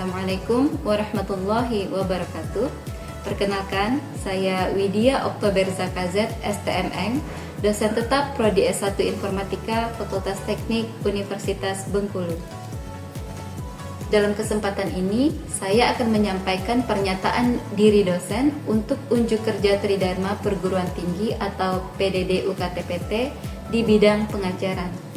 Assalamualaikum warahmatullahi wabarakatuh. Perkenalkan, saya Widya Oktober Zakazet, STMN, dosen tetap Prodi S1 Informatika Fakultas Teknik Universitas Bengkulu. Dalam kesempatan ini, saya akan menyampaikan pernyataan diri dosen untuk Unjuk Kerja Tridharma Perguruan Tinggi atau PDD UKT-PT di bidang pengajaran.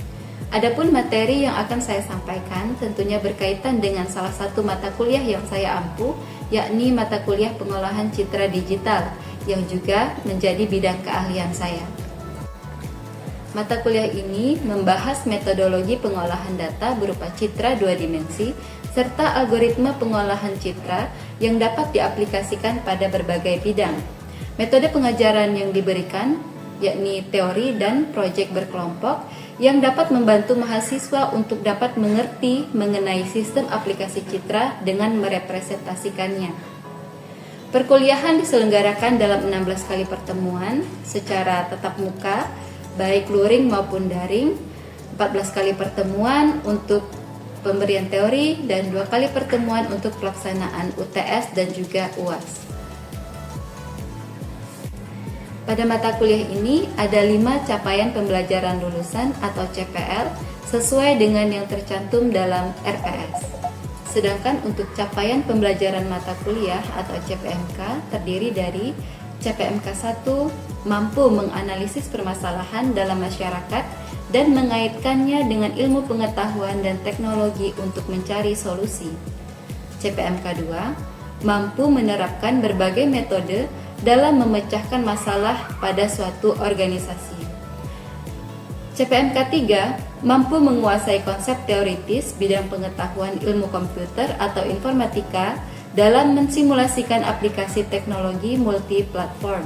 Adapun materi yang akan saya sampaikan tentunya berkaitan dengan salah satu mata kuliah yang saya ampu, yakni mata kuliah pengolahan citra digital, yang juga menjadi bidang keahlian saya. Mata kuliah ini membahas metodologi pengolahan data berupa citra dua dimensi, serta algoritma pengolahan citra yang dapat diaplikasikan pada berbagai bidang. Metode pengajaran yang diberikan yakni teori dan proyek berkelompok yang dapat membantu mahasiswa untuk dapat mengerti mengenai sistem aplikasi citra dengan merepresentasikannya. Perkuliahan diselenggarakan dalam 16 kali pertemuan secara tatap muka, baik luring maupun daring, 14 kali pertemuan untuk pemberian teori, dan 2 kali pertemuan untuk pelaksanaan UTS dan juga UAS. Pada mata kuliah ini ada 5 capaian pembelajaran lulusan atau CPL sesuai dengan yang tercantum dalam RPS. Sedangkan untuk capaian pembelajaran mata kuliah atau CPMK terdiri dari CPMK 1 mampu menganalisis permasalahan dalam masyarakat dan mengaitkannya dengan ilmu pengetahuan dan teknologi untuk mencari solusi. CPMK 2 mampu menerapkan berbagai metode dalam memecahkan masalah pada suatu organisasi. CPMK 3 mampu menguasai konsep teoritis bidang pengetahuan ilmu komputer atau informatika dalam mensimulasikan aplikasi teknologi multi-platform.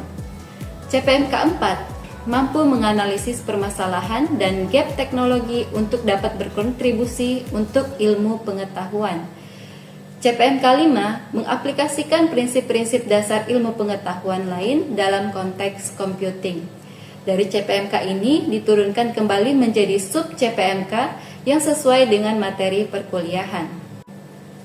CPMK 4 mampu menganalisis permasalahan dan gap teknologi untuk dapat berkontribusi untuk ilmu pengetahuan. CPMK 5 mengaplikasikan prinsip-prinsip dasar ilmu pengetahuan lain dalam konteks computing. Dari CPMK ini diturunkan kembali menjadi sub CPMK yang sesuai dengan materi perkuliahan.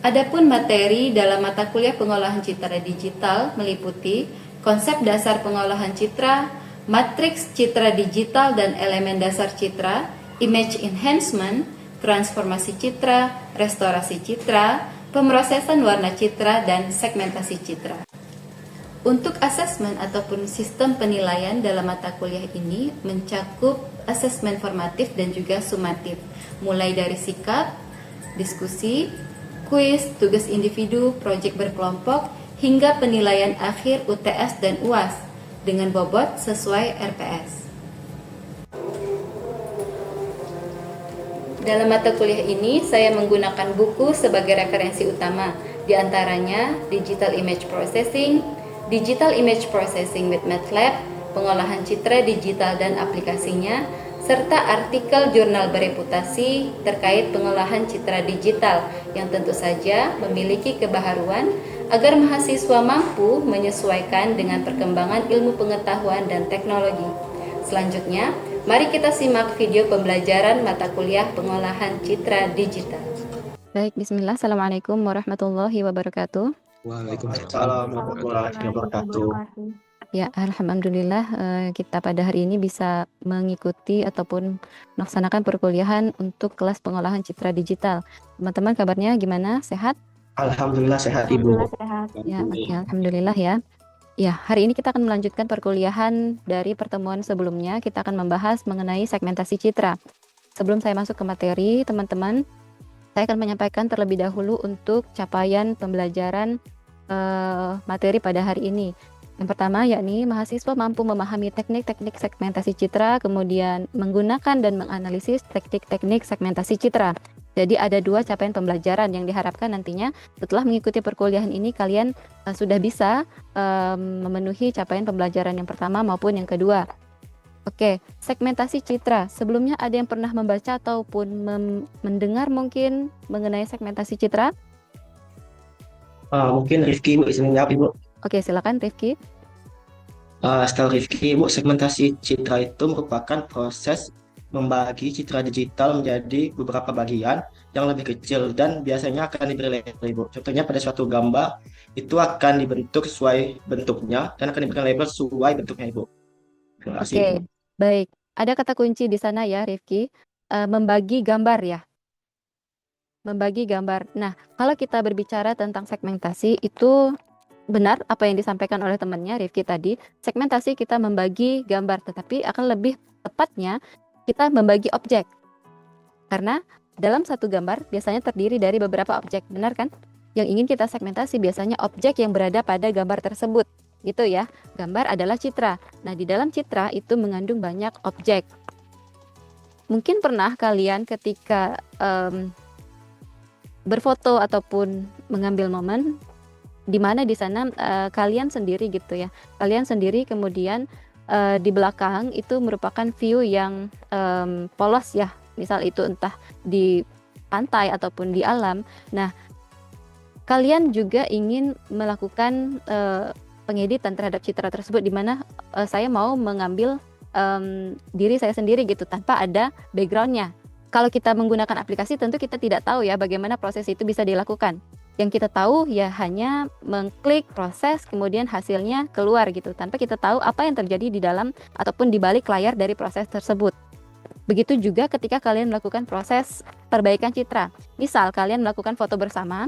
Adapun materi dalam mata kuliah pengolahan citra digital meliputi konsep dasar pengolahan citra, matriks citra digital dan elemen dasar citra, image enhancement, transformasi citra, restorasi citra, pemrosesan warna citra, dan segmentasi citra. Untuk asesmen ataupun sistem penilaian dalam mata kuliah ini mencakup asesmen formatif dan juga sumatif, mulai dari sikap, diskusi, kuis, tugas individu, proyek berkelompok, hingga penilaian akhir UTS dan UAS dengan bobot sesuai RPS. Dalam mata kuliah ini, saya menggunakan buku sebagai referensi utama, di antaranya Digital Image Processing, Digital Image Processing with MATLAB, pengolahan citra digital dan aplikasinya, serta artikel jurnal bereputasi terkait pengolahan citra digital yang tentu saja memiliki kebaharuan agar mahasiswa mampu menyesuaikan dengan perkembangan ilmu pengetahuan dan teknologi. Selanjutnya, mari kita simak video pembelajaran mata kuliah pengolahan citra digital. Baik, bismillah. Assalamualaikum warahmatullahi wabarakatuh. Waalaikumsalam warahmatullahi wabarakatuh. Ya, alhamdulillah kita pada hari ini bisa mengikuti ataupun melaksanakan perkuliahan untuk kelas pengolahan citra digital. Teman-teman kabarnya gimana? Sehat? Alhamdulillah sehat Ibu. Ya, alhamdulillah ya. Ya, hari ini kita akan melanjutkan perkuliahan dari pertemuan sebelumnya. Kita akan membahas mengenai segmentasi citra. Sebelum saya masuk ke materi, teman-teman, saya akan menyampaikan terlebih dahulu untuk capaian pembelajaran materi pada hari ini. Yang pertama, yakni mahasiswa mampu memahami teknik-teknik segmentasi citra, kemudian menggunakan dan menganalisis teknik-teknik segmentasi citra. Jadi ada 2 capaian pembelajaran yang diharapkan nantinya setelah mengikuti perkuliahan ini kalian sudah bisa memenuhi capaian pembelajaran yang pertama maupun yang kedua. Oke, segmentasi citra. Sebelumnya ada yang pernah membaca ataupun mendengar mungkin mengenai segmentasi citra? Mungkin Rifki Ibu bisa menjawab Ibu. Oke, silakan Rifki. Setahu Rifki Ibu, segmentasi citra itu merupakan proses membagi citra digital menjadi beberapa bagian yang lebih kecil dan biasanya akan diberi label, Ibu. Contohnya pada suatu gambar itu akan dibentuk sesuai bentuknya dan akan diberikan label sesuai bentuknya, Ibu. Terima kasih, Ibu. Oke, baik. Ada kata kunci di sana ya, Rifki. Membagi gambar ya. Membagi gambar. Nah, kalau kita berbicara tentang segmentasi, itu benar apa yang disampaikan oleh temannya Rifki tadi. Segmentasi kita membagi gambar, tetapi akan lebih tepatnya kita membagi objek. Karena dalam satu gambar biasanya terdiri dari beberapa objek, benar kan? Yang ingin kita segmentasi biasanya objek yang berada pada gambar tersebut. Gitu ya. Gambar adalah citra. Nah, di dalam citra itu mengandung banyak objek. Mungkin pernah kalian ketika berfoto ataupun mengambil momen di mana di sana kalian sendiri gitu ya. Kalian sendiri kemudian di belakang itu merupakan view yang polos ya. Misal itu entah di pantai ataupun di alam. Nah, kalian juga ingin melakukan pengeditan terhadap citra tersebut di mana saya mau mengambil diri saya sendiri gitu tanpa ada backgroundnya. Kalau kita menggunakan aplikasi tentu kita tidak tahu ya bagaimana proses itu bisa dilakukan. Yang kita tahu ya hanya mengklik proses kemudian hasilnya keluar gitu tanpa kita tahu apa yang terjadi di dalam ataupun di balik layar dari proses tersebut. Begitu juga ketika kalian melakukan proses perbaikan citra. Misal kalian melakukan foto bersama.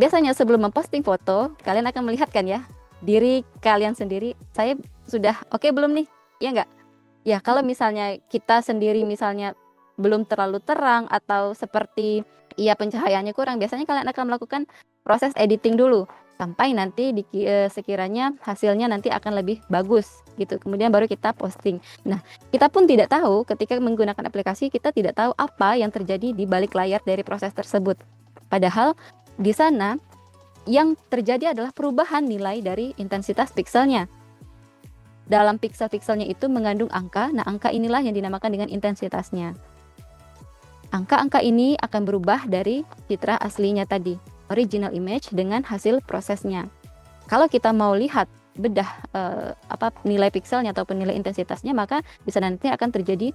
Biasanya sebelum memposting foto, kalian akan melihat kan ya diri kalian sendiri, saya sudah oke belum nih? Ya enggak? Ya kalau misalnya kita sendiri misalnya belum terlalu terang atau seperti ya pencahayaannya kurang, biasanya kalian akan melakukan proses editing dulu sampai nanti sekiranya hasilnya nanti akan lebih bagus gitu. Kemudian baru kita posting. Nah, kita pun tidak tahu ketika menggunakan aplikasi, kita tidak tahu apa yang terjadi di balik layar dari proses tersebut. Padahal di sana yang terjadi adalah perubahan nilai dari intensitas pikselnya. Dalam piksel-pikselnya itu mengandung angka. Nah, angka inilah yang dinamakan dengan intensitasnya. Angka-angka ini akan berubah dari citra aslinya tadi, original image dengan hasil prosesnya. Kalau kita mau lihat bedah nilai pikselnya ataupun nilai intensitasnya, maka bisa nanti akan terjadi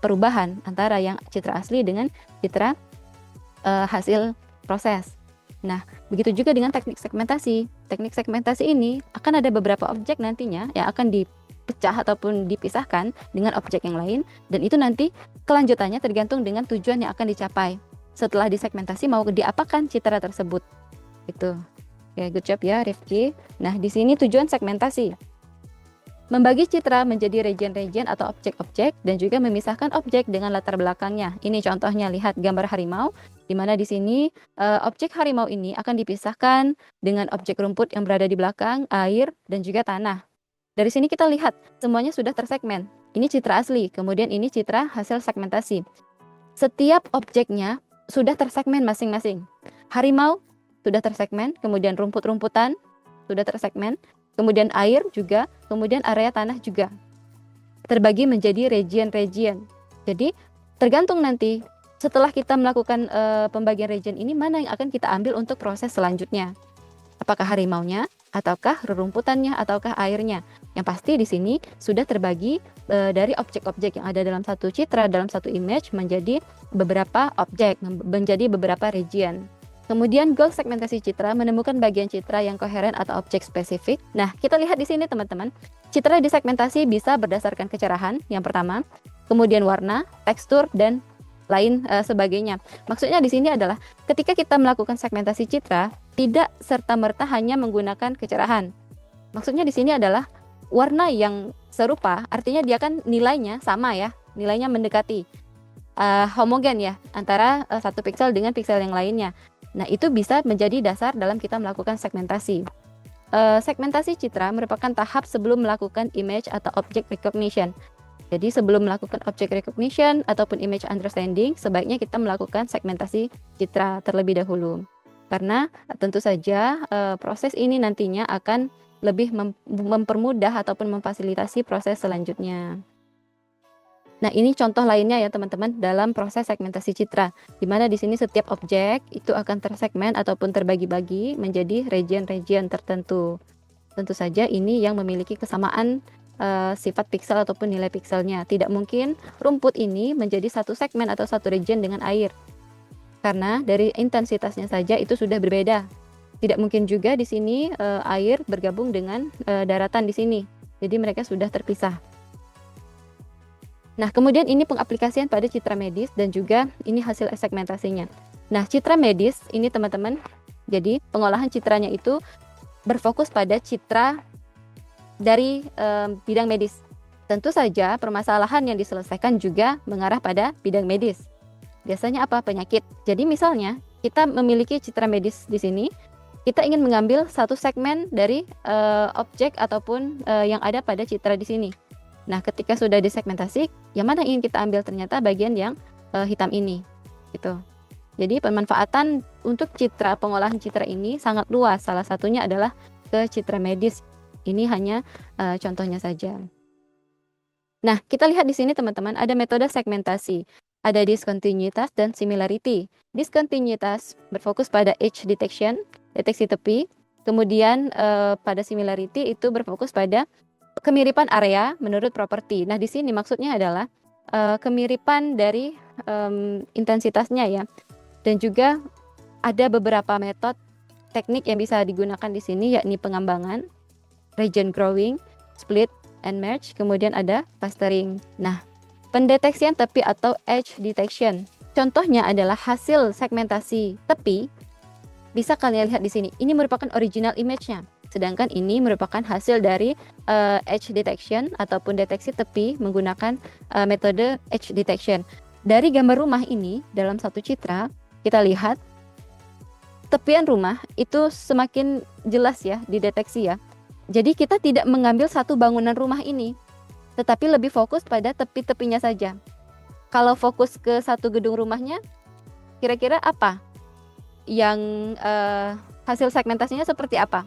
perubahan antara yang citra asli dengan citra hasil proses. Nah, begitu juga dengan teknik segmentasi. Teknik segmentasi ini akan ada beberapa objek nantinya yang akan dipecah ataupun dipisahkan dengan objek yang lain, dan itu nanti kelanjutannya tergantung dengan tujuan yang akan dicapai. Setelah disegmentasi mau diapakan citra tersebut. Itu. Ya, good job ya Rifki. Nah, di sini tujuan segmentasi. Membagi citra menjadi region-region atau objek-objek dan juga memisahkan objek dengan latar belakangnya. Ini contohnya, lihat gambar harimau, di mana di sini objek harimau ini akan dipisahkan dengan objek rumput yang berada di belakang, air, dan juga tanah. Dari sini kita lihat semuanya sudah tersegmen. Ini citra asli, kemudian ini citra hasil segmentasi. Setiap objeknya sudah tersegmen masing-masing. Harimau sudah tersegmen, kemudian rumput-rumputan sudah tersegmen, kemudian air juga, kemudian area tanah juga. Terbagi menjadi region-region. Jadi tergantung nanti setelah kita melakukan pembagian region ini, mana yang akan kita ambil untuk proses selanjutnya. Apakah harimaunya, ataukah rerumputannya, ataukah airnya. Yang pasti di sini sudah terbagi dari objek-objek yang ada dalam satu citra, dalam satu image menjadi beberapa objek, menjadi beberapa region. Kemudian goal segmentasi citra menemukan bagian citra yang koheren atau objek spesifik. Nah, kita lihat di sini teman-teman. Citra disegmentasi bisa berdasarkan kecerahan yang pertama, kemudian warna, tekstur, dan lain sebagainya. Maksudnya di sini adalah ketika kita melakukan segmentasi citra, tidak serta-merta hanya menggunakan kecerahan. Maksudnya di sini adalah warna yang serupa, artinya dia kan nilainya sama ya, nilainya mendekati homogen ya antara satu piksel dengan piksel yang lainnya. Nah, itu bisa menjadi dasar dalam kita melakukan segmentasi. Segmentasi citra merupakan tahap sebelum melakukan image atau object recognition. Jadi sebelum melakukan object recognition ataupun image understanding, sebaiknya kita melakukan segmentasi citra terlebih dahulu. Karena tentu saja proses ini nantinya akan lebih mempermudah ataupun memfasilitasi proses selanjutnya. Nah, ini contoh lainnya ya teman-teman dalam proses segmentasi citra, di mana di sini setiap objek itu akan tersegmen ataupun terbagi-bagi menjadi region-region tertentu. Tentu saja ini yang memiliki kesamaan sifat piksel ataupun nilai pikselnya. Tidak mungkin rumput ini menjadi satu segmen atau satu region dengan air, karena dari intensitasnya saja itu sudah berbeda. Tidak mungkin juga di sini air bergabung dengan daratan di sini. Jadi mereka sudah terpisah. Nah, kemudian ini pengaplikasian pada citra medis dan juga ini hasil segmentasinya. Nah, citra medis ini teman-teman, jadi pengolahan citranya itu berfokus pada citra dari bidang medis. Tentu saja permasalahan yang diselesaikan juga mengarah pada bidang medis. Biasanya apa? Penyakit. Jadi misalnya kita memiliki citra medis di sini, kita ingin mengambil satu segmen dari objek ataupun yang ada pada citra di sini. Nah, ketika sudah disegmentasi, yang mana ingin kita ambil ternyata bagian yang hitam ini, gitu. Jadi pemanfaatan untuk citra, pengolahan citra ini sangat luas. Salah satunya adalah ke citra medis. Ini hanya contohnya saja. Nah, kita lihat di sini teman-teman ada metode segmentasi. Ada discontinuitas dan similarity. Discontinuitas berfokus pada edge detection, deteksi tepi. Kemudian pada similarity itu berfokus pada kemiripan area menurut properti. Nah, di sini maksudnya adalah kemiripan dari intensitasnya ya. Dan juga ada beberapa metode teknik yang bisa digunakan di sini, yakni pengembangan, region growing, split and merge, kemudian ada clustering. Nah, pendeteksian tepi atau edge detection. Contohnya adalah hasil segmentasi tepi. Bisa kalian lihat di sini. Ini merupakan original image-nya. Sedangkan ini merupakan hasil dari edge detection ataupun deteksi tepi menggunakan metode edge detection. Dari gambar rumah ini dalam satu citra, kita lihat tepian rumah itu semakin jelas ya dideteksi ya. Jadi kita tidak mengambil satu bangunan rumah ini, tetapi lebih fokus pada tepi-tepinya saja. Kalau fokus ke satu gedung rumahnya, kira-kira apa? Yang hasil segmentasinya seperti apa?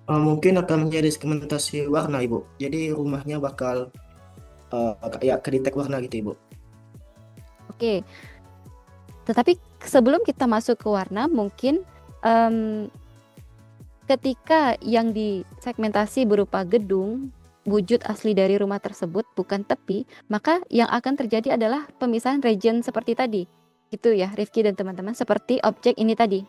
Mungkin akan menjadi segmentasi warna, Ibu. Jadi rumahnya bakal kayak kedetek warna gitu, Ibu. Oke. Tetapi sebelum kita masuk ke warna, mungkin ketika yang disegmentasi berupa gedung, wujud asli dari rumah tersebut bukan tepi, maka yang akan terjadi adalah pemisahan region seperti tadi. Gitu ya, Rifki dan teman-teman, seperti objek ini tadi.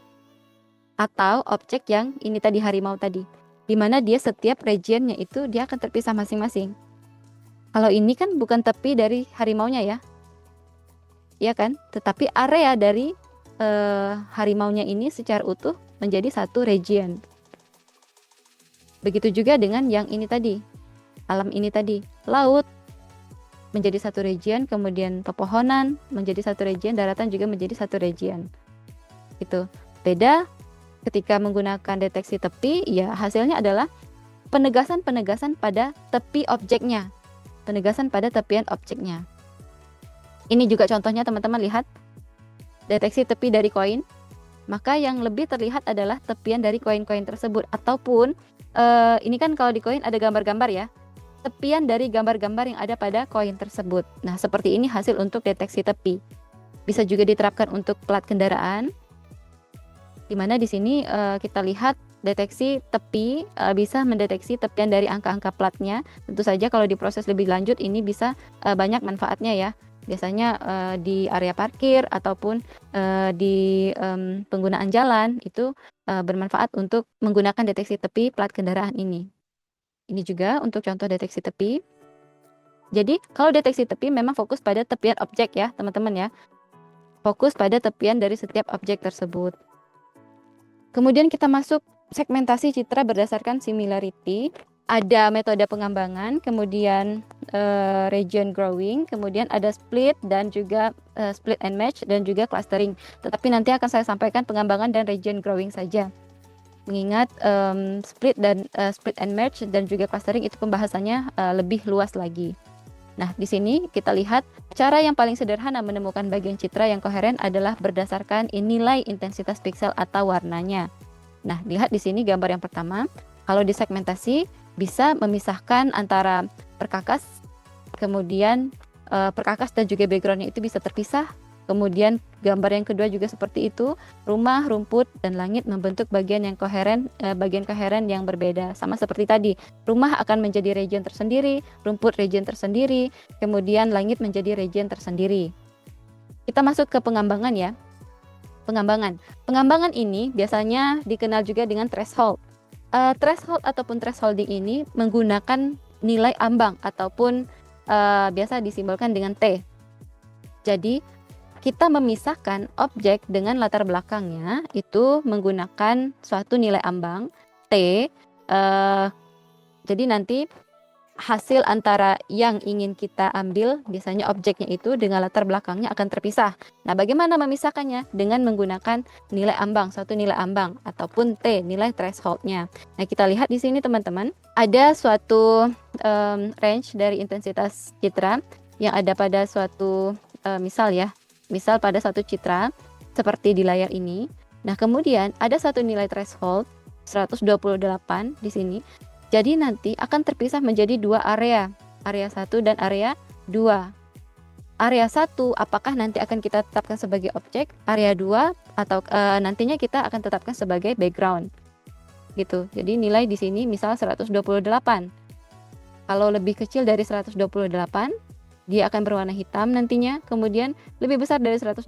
Atau objek yang ini tadi, harimau tadi. Di mana dia setiap regionnya itu dia akan terpisah masing-masing. Kalau ini kan bukan tepi dari harimaunya ya. Iya kan? Tetapi area dari harimaunya ini secara utuh menjadi satu region. Begitu juga dengan yang ini tadi. Alam ini tadi, laut menjadi satu region, kemudian pepohonan menjadi satu region, daratan juga menjadi satu region. Itu beda ketika menggunakan deteksi tepi, ya hasilnya adalah penegasan-penegasan pada tepi objeknya, penegasan pada tepian objeknya. Ini juga contohnya teman-teman lihat, deteksi tepi dari koin, maka yang lebih terlihat adalah tepian dari koin-koin tersebut, ataupun ini kan kalau di koin ada gambar-gambar ya, tepian dari gambar-gambar yang ada pada koin tersebut. Nah, seperti ini hasil untuk deteksi tepi. Bisa juga diterapkan untuk plat kendaraan, di mana di sini kita lihat deteksi tepi bisa mendeteksi tepian dari angka-angka platnya. Tentu saja kalau diproses lebih lanjut ini bisa banyak manfaatnya ya. Biasanya di area parkir ataupun di penggunaan jalan itu bermanfaat untuk menggunakan deteksi tepi plat kendaraan ini. Ini juga untuk contoh deteksi tepi. Jadi kalau deteksi tepi memang fokus pada tepian objek ya teman-teman ya. Fokus pada tepian dari setiap objek tersebut. Kemudian kita masuk segmentasi citra berdasarkan similarity. Ada metode pengembangan, kemudian region growing, kemudian ada split dan juga split and match dan juga clustering. Tetapi nanti akan saya sampaikan pengembangan dan region growing saja. Mengingat split and match dan juga clustering itu pembahasannya lebih luas lagi. Nah, di sini kita lihat cara yang paling sederhana menemukan bagian citra yang koheren adalah berdasarkan nilai intensitas piksel atau warnanya. Nah, lihat di sini gambar yang pertama. Kalau disegmentasi bisa memisahkan antara perkakas, kemudian perkakas dan juga backgroundnya itu bisa terpisah. Kemudian gambar yang kedua juga seperti itu, rumah, rumput, dan langit membentuk bagian koheren yang berbeda. Sama seperti tadi, rumah akan menjadi region tersendiri, rumput region tersendiri, kemudian langit menjadi region tersendiri. Kita masuk ke pengembangan ya. Pengembangan ini biasanya dikenal juga dengan threshold. Threshold ataupun thresholding ini menggunakan nilai ambang ataupun biasa disimbolkan dengan T. Jadi kita memisahkan objek dengan latar belakangnya itu menggunakan suatu nilai ambang T. Jadi nanti hasil antara yang ingin kita ambil, biasanya objeknya itu dengan latar belakangnya akan terpisah. Nah, bagaimana memisahkannya? Dengan menggunakan nilai ambang, suatu nilai ambang ataupun T, nilai thresholdnya. Nah, kita lihat di sini teman-teman, ada suatu range dari intensitas citra yang ada pada suatu misal pada suatu citra seperti di layar ini. Nah, kemudian ada satu nilai threshold 128 di sini. Jadi nanti akan terpisah menjadi dua area 1 dan area 2. Area 1 apakah nanti akan kita tetapkan sebagai objek, area 2 atau nantinya kita akan tetapkan sebagai background. Gitu. Jadi nilai di sini misal 128. Kalau lebih kecil dari 128, dia akan berwarna hitam nantinya. Kemudian lebih besar dari 128,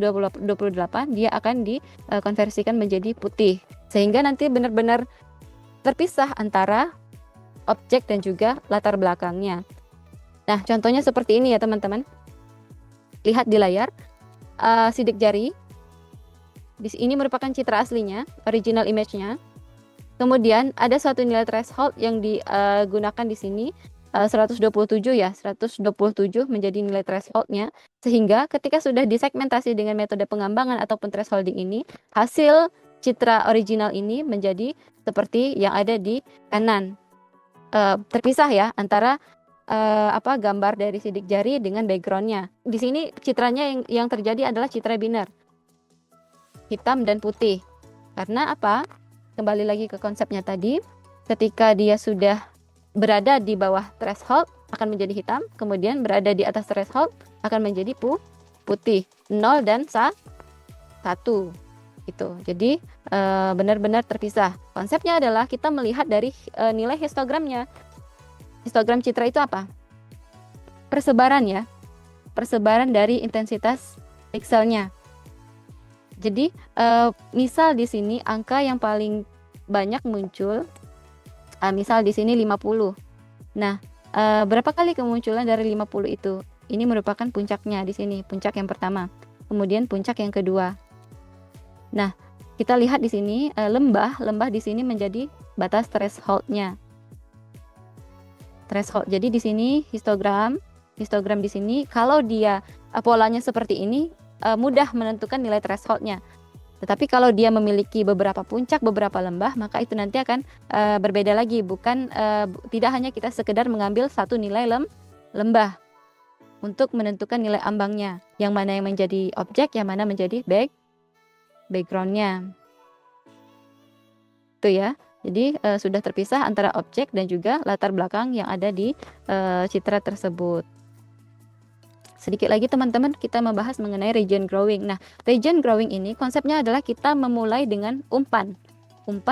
dia akan dikonversikan menjadi putih. Sehingga nanti benar-benar terpisah antara objek dan juga latar belakangnya. Nah, contohnya seperti ini ya teman-teman. Lihat di layar, sidik jari. Di sini merupakan citra aslinya, original image-nya. Kemudian ada suatu nilai threshold yang digunakan di sini 127 ya, 127 menjadi nilai thresholdnya. Sehingga ketika sudah disegmentasi dengan metode pengembangan ataupun thresholding ini, hasil citra original ini menjadi seperti yang ada di kanan. Terpisah ya antara gambar dari sidik jari dengan backgroundnya. Di sini citranya yang terjadi adalah citra biner, hitam dan putih. Karena apa? Kembali lagi ke konsepnya tadi, ketika dia sudah berada di bawah threshold akan menjadi hitam, kemudian berada di atas threshold akan menjadi putih, 0 dan 1. Gitu. Jadi benar-benar terpisah. Konsepnya adalah kita melihat dari nilai histogramnya. Histogram citra itu apa? Persebaran ya. Persebaran dari intensitas pikselnya. Jadi misal di sini angka yang paling banyak muncul, misal di sini 50. Nah, berapa kali kemunculan dari 50 itu? Ini merupakan puncaknya di sini, puncak yang pertama. Kemudian puncak yang kedua. Nah, kita lihat di sini lembah di sini menjadi batas thresholdnya. Threshold. Jadi di sini histogram di sini kalau dia polanya seperti ini mudah menentukan nilai thresholdnya. Tetapi kalau dia memiliki beberapa puncak, beberapa lembah, maka itu nanti akan berbeda lagi. Bukan tidak hanya kita sekedar mengambil satu nilai lembah untuk menentukan nilai ambangnya. Yang mana yang menjadi objek, yang mana menjadi backgroundnya. Itu ya. Jadi sudah terpisah antara objek dan juga latar belakang yang ada di citra tersebut. Sedikit lagi teman-teman, kita membahas mengenai region growing. Nah, region growing ini konsepnya adalah kita memulai dengan umpan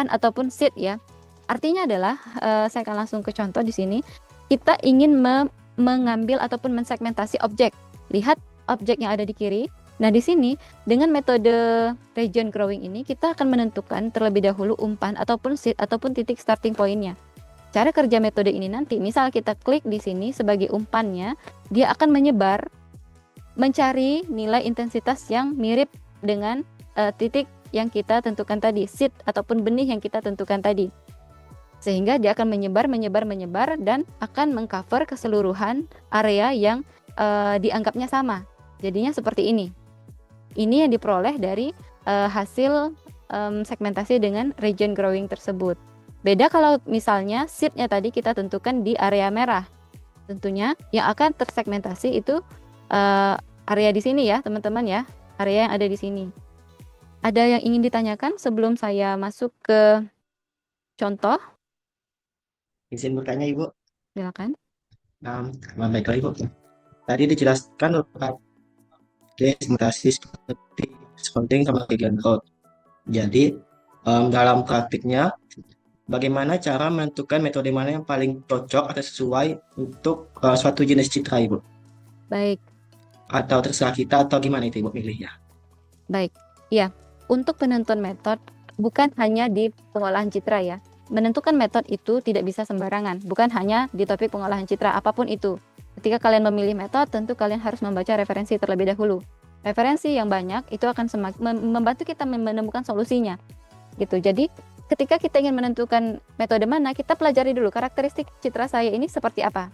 ataupun seed ya. Artinya adalah saya akan langsung ke contoh di sini. Kita ingin mengambil ataupun mensegmentasi objek. Lihat objek yang ada di kiri. Nah, di sini dengan metode region growing ini kita akan menentukan terlebih dahulu umpan ataupun seed ataupun titik starting point-nya. Cara kerja metode ini nanti, misal kita klik di sini sebagai umpannya, dia akan menyebar mencari nilai intensitas yang mirip dengan titik yang kita tentukan tadi, seed ataupun benih yang kita tentukan tadi. Sehingga dia akan menyebar dan akan mengcover keseluruhan area yang dianggapnya sama. Jadinya seperti ini. Ini yang diperoleh dari hasil segmentasi dengan region growing tersebut. Beda kalau misalnya seed-nya tadi kita tentukan di area merah. Tentunya yang akan tersegmentasi itu area di sini ya, teman-teman ya. Area yang ada di sini. Ada yang ingin ditanyakan sebelum saya masuk ke contoh? Izin bertanya, Ibu. Silakan. Baiklah, Ibu. Tadi dijelaskan segmentasi seperti scrolling sama gradient out. Jadi dalam praktiknya bagaimana cara menentukan metode mana yang paling cocok atau sesuai untuk suatu jenis citra, Ibu? Baik, Atau terserah kita atau gimana itu Ibu milihnya? baik. Ya, untuk penentuan metode bukan hanya di pengolahan citra ya. Menentukan metode itu tidak bisa sembarangan, bukan hanya di topik pengolahan citra, apapun itu. Ketika kalian memilih metode, tentu kalian harus membaca referensi terlebih dahulu. Referensi yang banyak itu akan membantu kita menemukan solusinya. Gitu. Jadi, ketika kita ingin menentukan metode mana, kita pelajari dulu karakteristik citra saya ini seperti apa.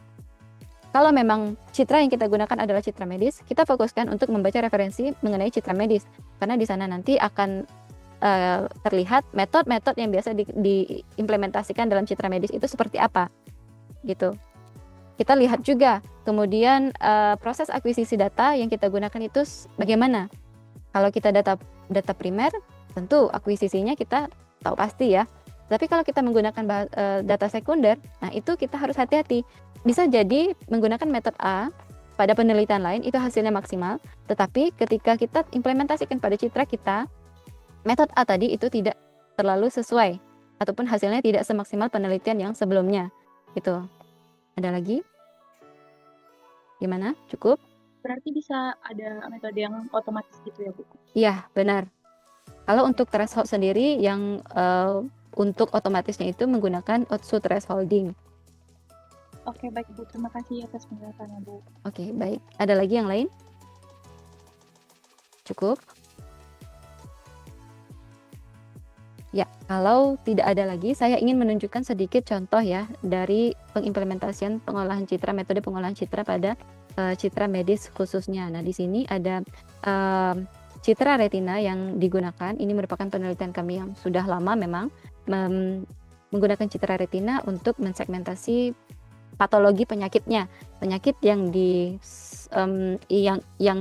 Kalau memang citra yang kita gunakan adalah citra medis, kita fokuskan untuk membaca referensi mengenai citra medis, karena di sana nanti akan terlihat metode-metode yang biasa diimplementasikan dalam citra medis itu seperti apa, gitu. Kita lihat juga kemudian proses akuisisi data yang kita gunakan itu bagaimana. Kalau kita data primer, tentu akuisisinya kita tahu pasti ya. Tapi kalau kita menggunakan data sekunder, nah itu kita harus hati-hati. Bisa jadi menggunakan metode A pada penelitian lain itu hasilnya maksimal, tetapi ketika kita implementasikan pada citra kita, metode A tadi itu tidak terlalu sesuai ataupun hasilnya tidak semaksimal penelitian yang sebelumnya. Gitu. Ada lagi? Gimana? Cukup? Berarti bisa ada metode yang otomatis gitu ya, Bu? Iya, benar. Kalau untuk threshold sendiri yang untuk otomatisnya itu menggunakan Otsu thresholding. Oke, baik Bu. Terima kasih atas penjelasannya, Bu. Oke, baik. Ada lagi yang lain? Cukup? Ya, kalau tidak ada lagi, saya ingin menunjukkan sedikit contoh ya dari pengimplementasian pengolahan citra, metode pengolahan citra pada citra medis khususnya. Nah, di sini ada citra retina yang digunakan. Ini merupakan penelitian kami yang sudah lama memang menggunakan citra retina untuk mensegmentasi patologi penyakitnya. Penyakit yang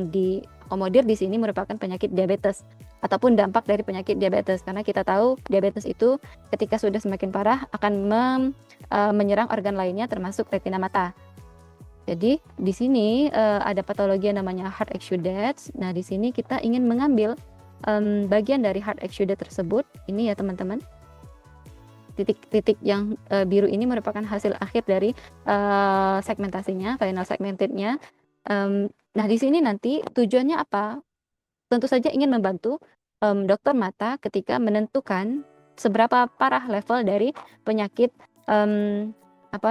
diakomodir di sini merupakan penyakit diabetes ataupun dampak dari penyakit diabetes, karena kita tahu diabetes itu ketika sudah semakin parah akan menyerang organ lainnya termasuk retina mata. Jadi di sini ada patologi yang namanya hard exudates. Nah, di sini kita ingin mengambil bagian dari hard exudate tersebut. Ini ya teman-teman. Titik-titik yang biru ini merupakan hasil akhir dari segmentasinya, final segmentednya. Nah, di sini nanti tujuannya apa? Tentu saja ingin membantu dokter mata ketika menentukan seberapa parah level dari penyakit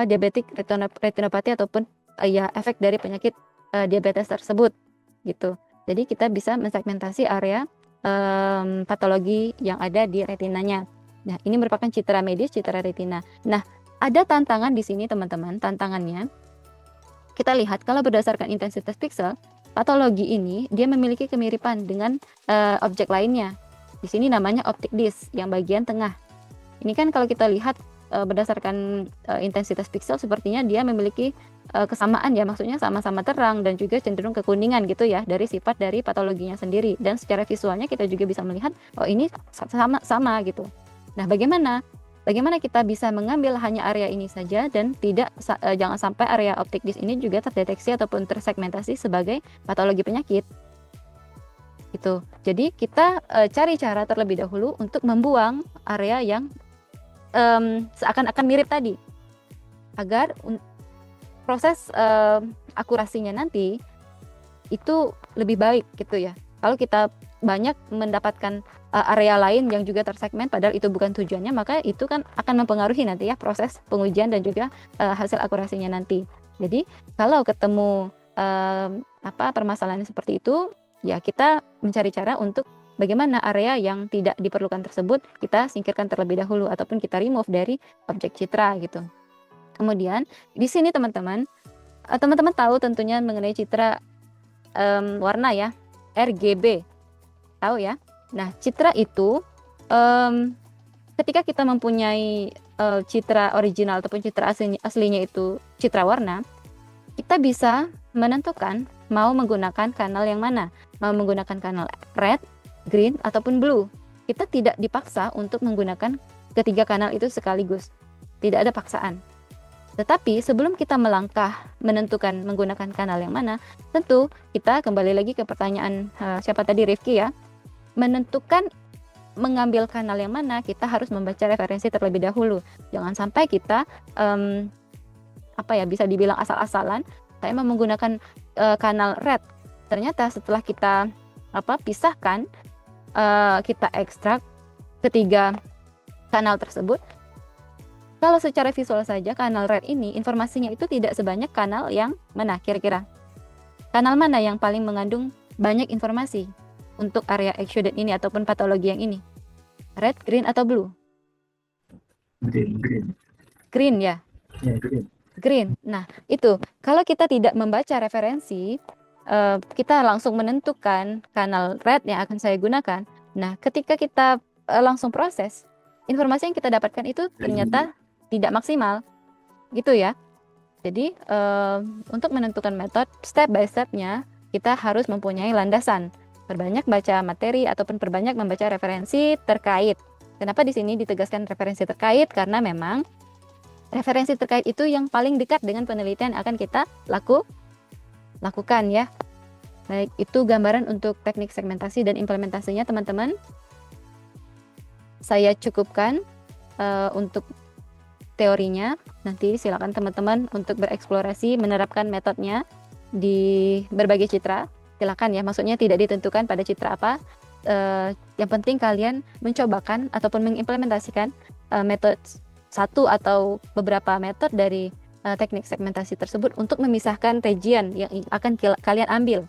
diabetik retinopati ataupun ya efek dari penyakit diabetes tersebut gitu. Jadi kita bisa mensegmentasi area patologi yang ada di retinanya. Nah, ini merupakan citra medis, citra retina. Nah, ada tantangan di sini teman-teman. Tantangannya kita lihat kalau berdasarkan intensitas piksel, patologi ini dia memiliki kemiripan dengan objek lainnya. Di sini namanya optic disc yang bagian tengah. Ini kan kalau kita lihat berdasarkan intensitas piksel sepertinya dia memiliki kesamaan ya, maksudnya sama-sama terang dan juga cenderung kekuningan gitu ya dari sifat dari patologinya sendiri, dan secara visualnya kita juga bisa melihat oh ini sama gitu. Nah, bagaimana kita bisa mengambil hanya area ini saja dan tidak jangan sampai area optic disc ini juga terdeteksi ataupun tersegmentasi sebagai patologi penyakit. Gitu. Jadi kita cari cara terlebih dahulu untuk membuang area yang seakan-akan mirip tadi, agar proses akurasinya nanti itu lebih baik gitu ya. Kalau kita banyak mendapatkan area lain yang juga tersegmen padahal itu bukan tujuannya, maka itu kan akan mempengaruhi nanti ya proses pengujian dan juga hasil akurasinya nanti. Jadi kalau ketemu permasalahan seperti itu, ya kita mencari cara untuk bagaimana area yang tidak diperlukan tersebut kita singkirkan terlebih dahulu ataupun kita remove dari objek citra gitu. Kemudian di sini teman-teman tahu tentunya mengenai citra warna ya, RGB. Tahu ya? Nah, citra itu ketika kita mempunyai citra original ataupun citra aslinya itu citra warna, kita bisa menentukan mau menggunakan kanal yang mana. Mau menggunakan kanal red, green, ataupun blue. Kita tidak dipaksa untuk menggunakan ketiga kanal itu sekaligus. Tidak ada paksaan. Tetapi sebelum kita melangkah menentukan menggunakan kanal yang mana, tentu kita kembali lagi ke pertanyaan siapa tadi, Rifki ya. Menentukan mengambil kanal yang mana, kita harus membaca referensi terlebih dahulu. Jangan sampai kita bisa dibilang asal-asalan, saya mau menggunakan kanal red. Ternyata setelah kita pisahkan, kita ekstrak ketiga kanal tersebut. Kalau secara visual saja kanal red ini informasinya itu tidak sebanyak kanal yang mana kira-kira? Kanal mana yang paling mengandung banyak informasi untuk area exudate ini ataupun patologi yang ini? Red, green, atau blue? Green. Green ya? Ya, green. Green. Nah, itu kalau kita tidak membaca referensi, kita langsung menentukan kanal red yang akan saya gunakan. Nah, ketika kita langsung proses, informasi yang kita dapatkan itu ternyata tidak maksimal, gitu ya. Jadi untuk menentukan metode step by stepnya, kita harus mempunyai landasan. Perbanyak baca materi ataupun perbanyak membaca referensi terkait. Kenapa di sini ditegaskan referensi terkait? Karena memang referensi terkait itu yang paling dekat dengan penelitian yang akan kita lakukan ya. Baik, itu gambaran untuk teknik segmentasi dan implementasinya teman-teman. Saya cukupkan untuk teorinya. Nanti silakan teman-teman untuk bereksplorasi menerapkan metodenya di berbagai citra. Silakan ya, maksudnya tidak ditentukan pada citra apa. Yang penting kalian mencobakan ataupun mengimplementasikan metode satu atau beberapa metode dari teknik segmentasi tersebut untuk memisahkan region yang akan kalian ambil.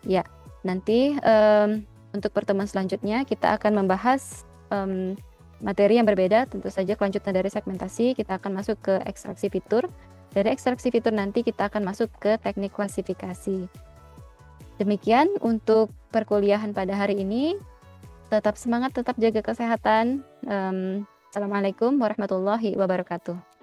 Ya, nanti untuk pertemuan selanjutnya kita akan membahas materi yang berbeda, tentu saja kelanjutan dari segmentasi. Kita akan masuk ke ekstraksi fitur. Dari ekstraksi fitur nanti kita akan masuk ke teknik klasifikasi. Demikian untuk perkuliahan pada hari ini. Tetap semangat, tetap jaga kesehatan. Assalamualaikum warahmatullahi wabarakatuh.